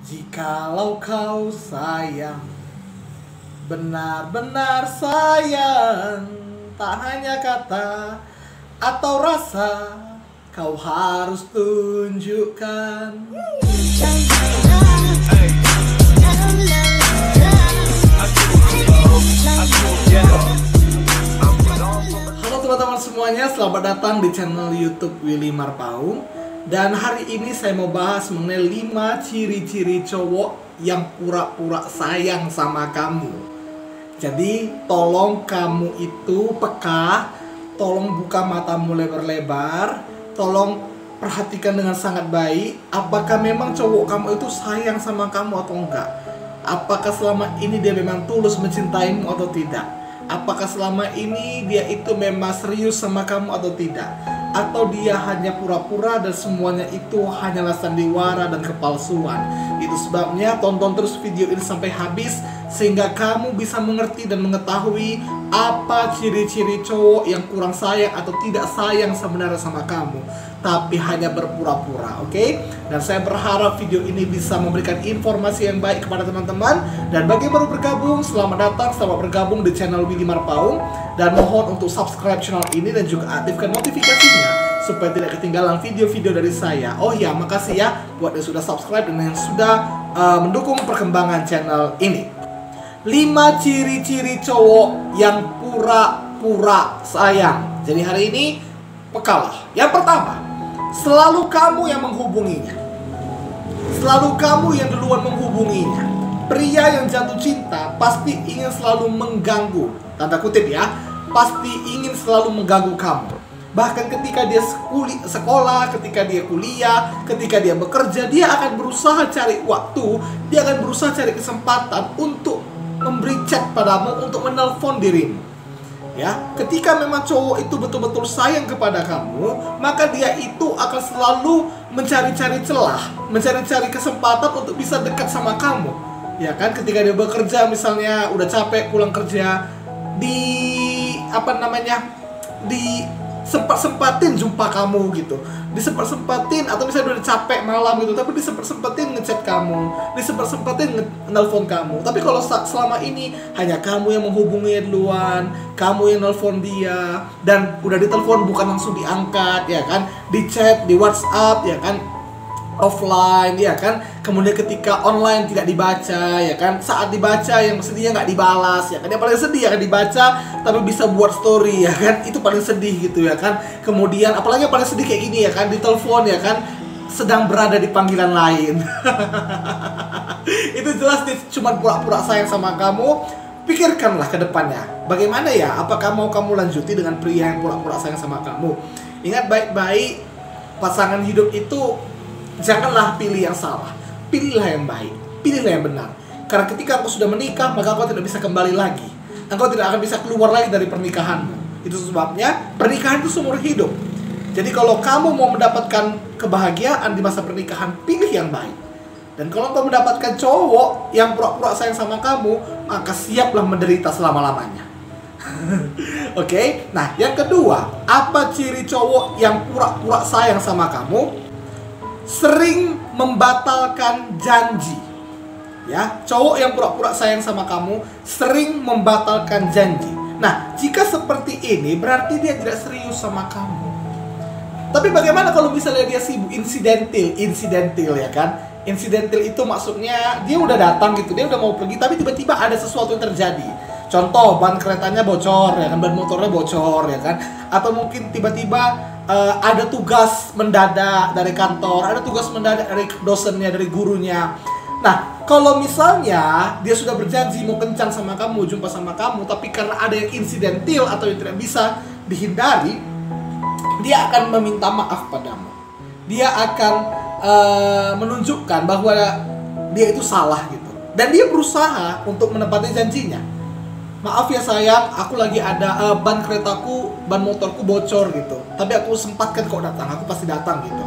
Jikalau kau sayang, benar-benar sayang, tak hanya kata atau rasa, kau harus tunjukkan. Halo teman-teman semuanya, selamat datang di channel YouTube Willy Marpaung. Dan hari ini saya mau bahas mengenai 5 ciri-ciri cowok yang pura-pura sayang sama kamu. Jadi tolong kamu itu peka, tolong buka matamu lebar-lebar, tolong perhatikan dengan sangat baik, apakah memang cowok kamu itu sayang sama kamu atau enggak. Apakah selama ini dia memang tulus mencintaimu atau tidak. Apakah selama ini dia itu memang serius sama kamu atau tidak. Atau dia hanya pura-pura dan semuanya itu hanyalah sandiwara dan kepalsuan. Itu sebabnya tonton terus video ini sampai habis, sehingga kamu bisa mengerti dan mengetahui apa ciri-ciri cowok yang kurang sayang atau tidak sayang sebenarnya sama kamu, tapi hanya berpura-pura, oke? Dan saya berharap video ini bisa memberikan informasi yang baik kepada teman-teman. Dan bagi yang baru bergabung, selamat datang, selamat bergabung di channel Willy Marpaung. Dan mohon untuk subscribe channel ini dan juga aktifkan notifikasinya supaya tidak ketinggalan video-video dari saya. Oh ya, makasih ya buat yang sudah subscribe dan yang sudah mendukung perkembangan channel ini. 5 ciri-ciri cowok yang pura-pura sayang. Jadi hari ini pekalah. Yang pertama, selalu kamu yang menghubunginya. Selalu kamu yang duluan menghubunginya. Pria yang jatuh cinta pasti ingin selalu mengganggu, tanda kutip ya, pasti ingin selalu mengganggu kamu. Bahkan ketika dia sekolah, ketika dia kuliah, ketika dia bekerja, dia akan berusaha cari waktu, dia akan berusaha cari kesempatan untuk memberi chat padamu, untuk menelpon dirimu. Ya, ketika memang cowok itu betul-betul sayang kepada kamu, maka dia itu akan selalu mencari-cari celah, mencari-cari kesempatan untuk bisa dekat sama kamu. Ya kan, ketika dia bekerja misalnya udah capek pulang kerja, sempat-sempatin jumpa kamu gitu, disempat-sempatin, atau misalnya udah capek malam gitu, tapi disempat-sempatin ngechat kamu, disempat-sempatin nelfon kamu. Tapi kalau selama ini hanya kamu yang menghubungi duluan, kamu yang nelfon dia, dan udah ditelepon bukan langsung diangkat, ya kan, di chat, di WhatsApp, ya kan, offline, ya kan, kemudian ketika online tidak dibaca, ya kan, saat dibaca yang sedihnya nggak dibalas, ya kan, yang paling sedih ya kan, dibaca tapi bisa buat story, ya kan, itu paling sedih gitu, ya kan. Kemudian apalagi yang paling sedih kayak gini, ya kan, ditelepon, ya kan, sedang berada di panggilan lain. Itu jelas dia cuma pura-pura sayang sama kamu. Pikirkanlah ke depannya, bagaimana ya, apakah mau kamu lanjuti dengan pria yang pura-pura sayang sama kamu. Ingat baik-baik, pasangan hidup itu janganlah pilih yang salah, pilihlah yang baik, pilihlah yang benar. Karena ketika engkau sudah menikah, maka engkau tidak bisa kembali lagi. Engkau tidak akan bisa keluar lagi dari pernikahanmu. Itu sebabnya pernikahan itu seumur hidup. Jadi kalau kamu mau mendapatkan kebahagiaan di masa pernikahan, pilih yang baik. Dan kalau engkau mendapatkan cowok yang pura-pura sayang sama kamu, maka siaplah menderita selama-lamanya. Oke? Nah, yang kedua, apa ciri cowok yang pura-pura sayang sama kamu? Sering membatalkan janji. Ya, cowok yang pura-pura sayang sama kamu sering membatalkan janji. Nah, jika seperti ini berarti dia tidak serius sama kamu. Tapi bagaimana kalau misalnya dia sibuk insidentil, ya kan? Insidentil itu maksudnya dia udah datang gitu, dia udah mau pergi, tapi tiba-tiba ada sesuatu yang terjadi. Contoh, ban keretanya bocor, ya kan, ban motornya bocor, ya kan? Atau mungkin tiba-tiba ada tugas mendadak dari kantor, ada tugas mendadak dari dosennya, dari gurunya. Nah, kalau misalnya dia sudah berjanji mau kencan sama kamu, jumpa sama kamu, tapi karena ada yang insidentil atau yang tidak bisa dihindari, dia akan meminta maaf padamu. Dia akan menunjukkan bahwa dia itu salah gitu. Dan dia berusaha untuk menepati janjinya. Maaf ya sayang, aku lagi ada ban keretaku, ban motorku bocor gitu, tapi aku sempatkan kok datang, aku pasti datang gitu.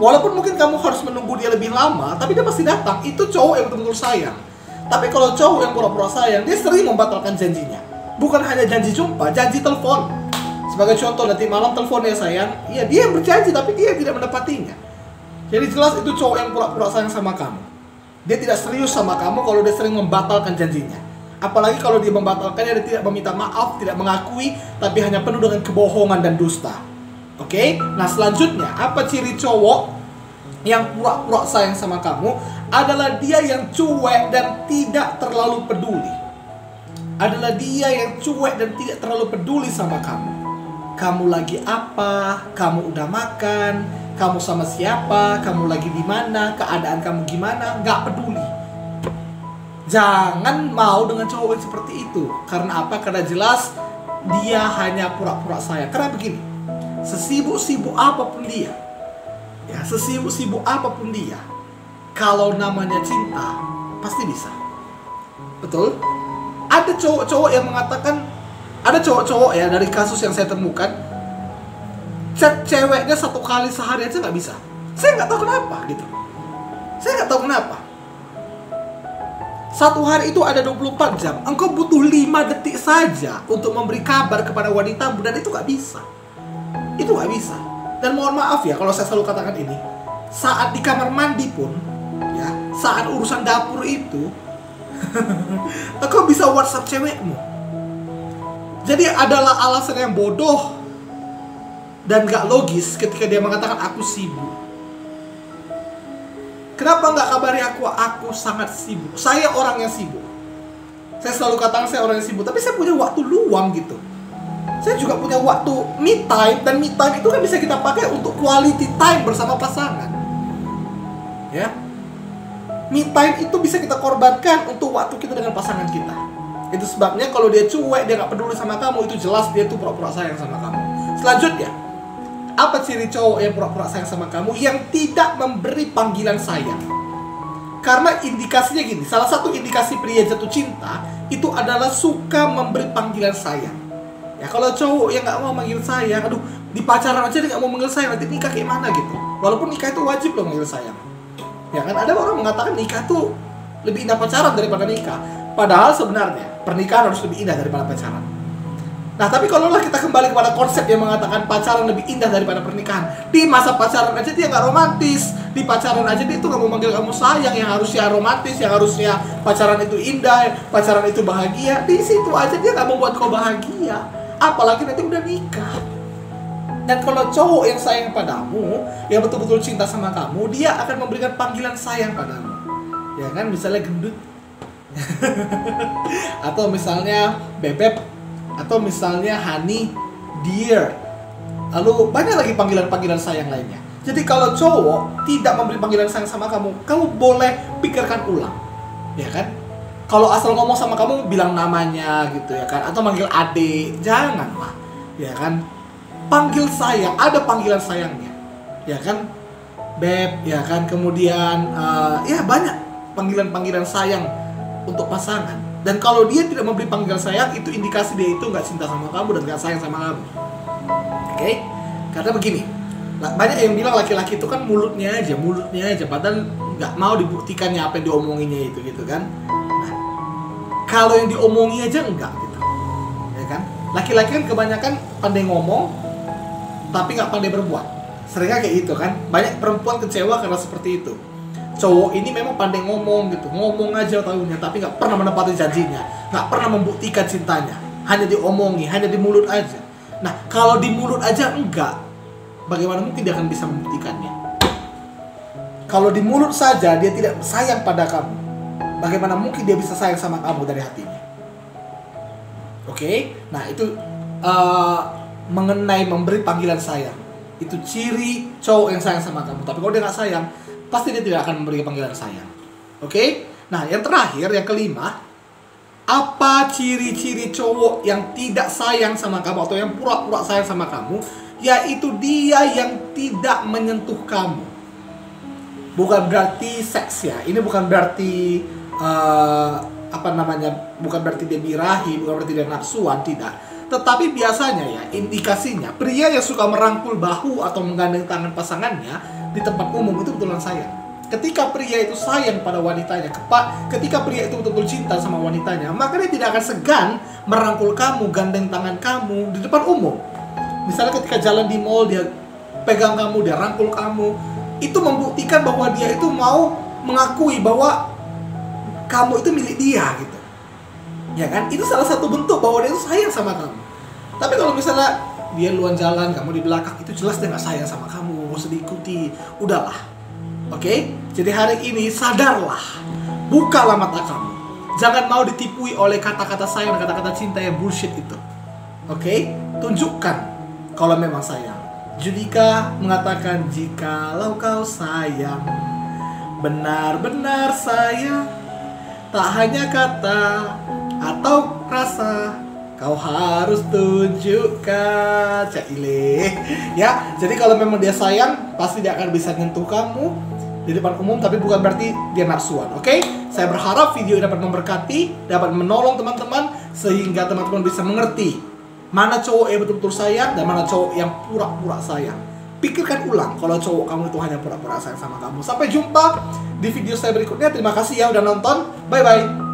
Walaupun mungkin kamu harus menunggu dia lebih lama, tapi dia pasti datang. Itu cowok yang betul-betul sayang. Tapi kalau cowok yang pura-pura sayang, dia sering membatalkan janjinya. Bukan hanya janji jumpa, janji telepon. Sebagai contoh, nanti malam telepon ya sayang. Ya, dia yang berjanji tapi dia tidak menepatinya. Jadi jelas itu cowok yang pura-pura sayang sama kamu. Dia tidak serius sama kamu kalau dia sering membatalkan janjinya. Apalagi kalau dia membatalkannya, dia tidak meminta maaf, tidak mengakui, tapi hanya penuh dengan kebohongan dan dusta. Oke? Nah, selanjutnya, apa ciri cowok yang pura-pura sayang sama kamu? Adalah dia yang cuek dan tidak terlalu peduli. Adalah dia yang cuek dan tidak terlalu peduli sama kamu. Kamu lagi apa? Kamu udah makan? Kamu sama siapa? Kamu lagi di mana? Keadaan kamu gimana? Nggak peduli. Jangan mau dengan cowok yang seperti itu. Karena apa? Karena jelas dia hanya pura-pura sayang. Karena begini, sesibuk-sibuk apapun dia, ya, sesibuk-sibuk apapun dia, kalau namanya cinta, pasti bisa. Betul? Ada cowok-cowok yang mengatakan, ada cowok-cowok ya dari kasus yang saya temukan, chat ceweknya 1 kali sehari aja nggak bisa. Saya nggak tahu kenapa gitu. Saya nggak tahu kenapa. 1 hari itu ada 24 jam. Engkau butuh 5 detik saja untuk memberi kabar kepada wanitamu, dan itu nggak bisa. Itu nggak bisa. Dan mohon maaf ya kalau saya selalu katakan ini, saat di kamar mandi pun, ya, saat urusan dapur itu, engkau bisa WhatsApp cewekmu. Jadi adalah alasan yang bodoh dan gak logis ketika dia mengatakan aku sibuk. Kenapa nggak kabari aku? Aku sangat sibuk. Saya orang yang sibuk. Saya selalu katakan saya orang yang sibuk, tapi saya punya waktu luang gitu. Saya juga punya waktu me time, dan me time itu kan bisa kita pakai untuk quality time bersama pasangan. Ya. Me time itu bisa kita korbankan untuk waktu kita dengan pasangan kita. Itu sebabnya kalau dia cuek, dia gak peduli sama kamu, itu jelas dia tuh pura-pura sayang sama kamu. Selanjutnya, apa ciri cowok yang pura-pura sayang sama kamu? Yang tidak memberi panggilan sayang. Karena indikasinya gini, salah satu indikasi pria jatuh cinta itu adalah suka memberi panggilan sayang. Ya, kalau cowok yang gak mau manggil sayang, aduh, di pacaran aja dia gak mau manggil sayang, nanti nikah kayak mana gitu. Walaupun nikah itu wajib loh manggil sayang. Ya kan, ada orang mengatakan nikah tuh lebih indah pacaran daripada nikah. Padahal sebenarnya pernikahan harus lebih indah daripada pacaran. Nah, tapi kalau kita kembali kepada konsep yang mengatakan pacaran lebih indah daripada pernikahan, di masa pacaran aja dia nggak romantis. Di pacaran aja dia tuh nggak mau manggil kamu sayang. Yang harusnya romantis, yang harusnya pacaran itu indah, pacaran itu bahagia, di situ aja dia nggak membuat kau bahagia. Apalagi nanti udah nikah. Dan kalau cowok yang sayang padamu, yang betul-betul cinta sama kamu, dia akan memberikan panggilan sayang padamu. Ya kan, misalnya gendut, atau misalnya bebek, atau misalnya honey, dear. Lalu banyak lagi panggilan-panggilan sayang lainnya. Jadi kalau cowok tidak memberi panggilan sayang sama kamu, kamu boleh pikirkan ulang, ya kan? Kalau asal ngomong sama kamu bilang namanya gitu ya kan, atau manggil adik, janganlah, ya kan? Panggil sayang, ada panggilan sayangnya, ya kan, beb, ya kan. Kemudian ya banyak panggilan-panggilan sayang untuk pasangan. Dan kalau dia tidak memberi panggilan sayang, itu indikasi dia itu nggak cinta sama kamu dan nggak sayang sama kamu. Oke? Karena begini, banyak yang bilang laki-laki itu kan mulutnya aja, padahal nggak mau dibuktikannya apa yang diomonginnya itu gitu kan. Nah, kalau yang diomongi aja enggak gitu, ya kan? Laki-laki kan kebanyakan pandai ngomong tapi nggak pandai berbuat. Seringnya kayak gitu kan. Banyak perempuan kecewa karena seperti itu. Cowok ini memang pandai ngomong gitu, ngomong aja tahunya, tapi nggak pernah menepati janjinya, nggak pernah membuktikan cintanya, hanya diomongi, hanya di mulut aja. Nah, kalau di mulut aja enggak, bagaimana mungkin dia akan bisa membuktikannya? Kalau di mulut saja dia tidak sayang pada kamu, bagaimana mungkin dia bisa sayang sama kamu dari hatinya? Oke? Nah, itu mengenai memberi panggilan sayang. Itu ciri cowok yang sayang sama kamu. Tapi kalau dia nggak sayang, pasti dia tidak akan memberi panggilan sayang. Oke? Nah, yang terakhir, yang kelima, apa ciri-ciri cowok yang tidak sayang sama kamu atau yang pura-pura sayang sama kamu? Yaitu dia yang tidak menyentuh kamu. Bukan berarti seks ya. Ini bukan berarti bukan berarti dia birahi, bukan berarti dia nafsuan, tidak. Tetapi biasanya ya, indikasinya pria yang suka merangkul bahu atau menggandeng tangan pasangannya di tempat umum itu betulan sayang. Ketika pria itu sayang pada wanitanya, ketika pria itu betul-betul cinta sama wanitanya, maka dia tidak akan segan merangkul kamu, gandeng tangan kamu di depan umum. Misalnya ketika jalan di mall, dia pegang kamu, dia rangkul kamu. Itu membuktikan bahwa dia itu mau mengakui bahwa kamu itu milik dia gitu. Ya kan? Itu salah satu bentuk bahwa dia itu sayang sama kamu. Tapi kalau misalnya dia luar jalan, kamu di belakang, itu jelas dia gak sayang sama kamu, gak usah diikuti. Udahlah. Oke? Jadi hari ini sadarlah. Bukalah mata kamu. Jangan mau ditipui oleh kata-kata sayang dan kata-kata cinta yang bullshit itu. Oke? Tunjukkan kalau memang sayang. Judika mengatakan, jikalau kau sayang, benar-benar sayang, tak hanya kata atau rasa, kau harus tunjukkan. Caile. Ya, jadi kalau memang dia sayang, pasti dia akan bisa nyentuh kamu di depan umum, tapi bukan berarti dia nafsuan. Oke? Saya berharap video ini dapat memberkati, dapat menolong teman-teman, sehingga teman-teman bisa mengerti mana cowok yang betul-betul sayang dan mana cowok yang pura-pura sayang. Pikirkan ulang kalau cowok kamu itu hanya pura-pura sayang sama kamu. Sampai jumpa di video saya berikutnya. Terima kasih ya udah nonton. Bye-bye.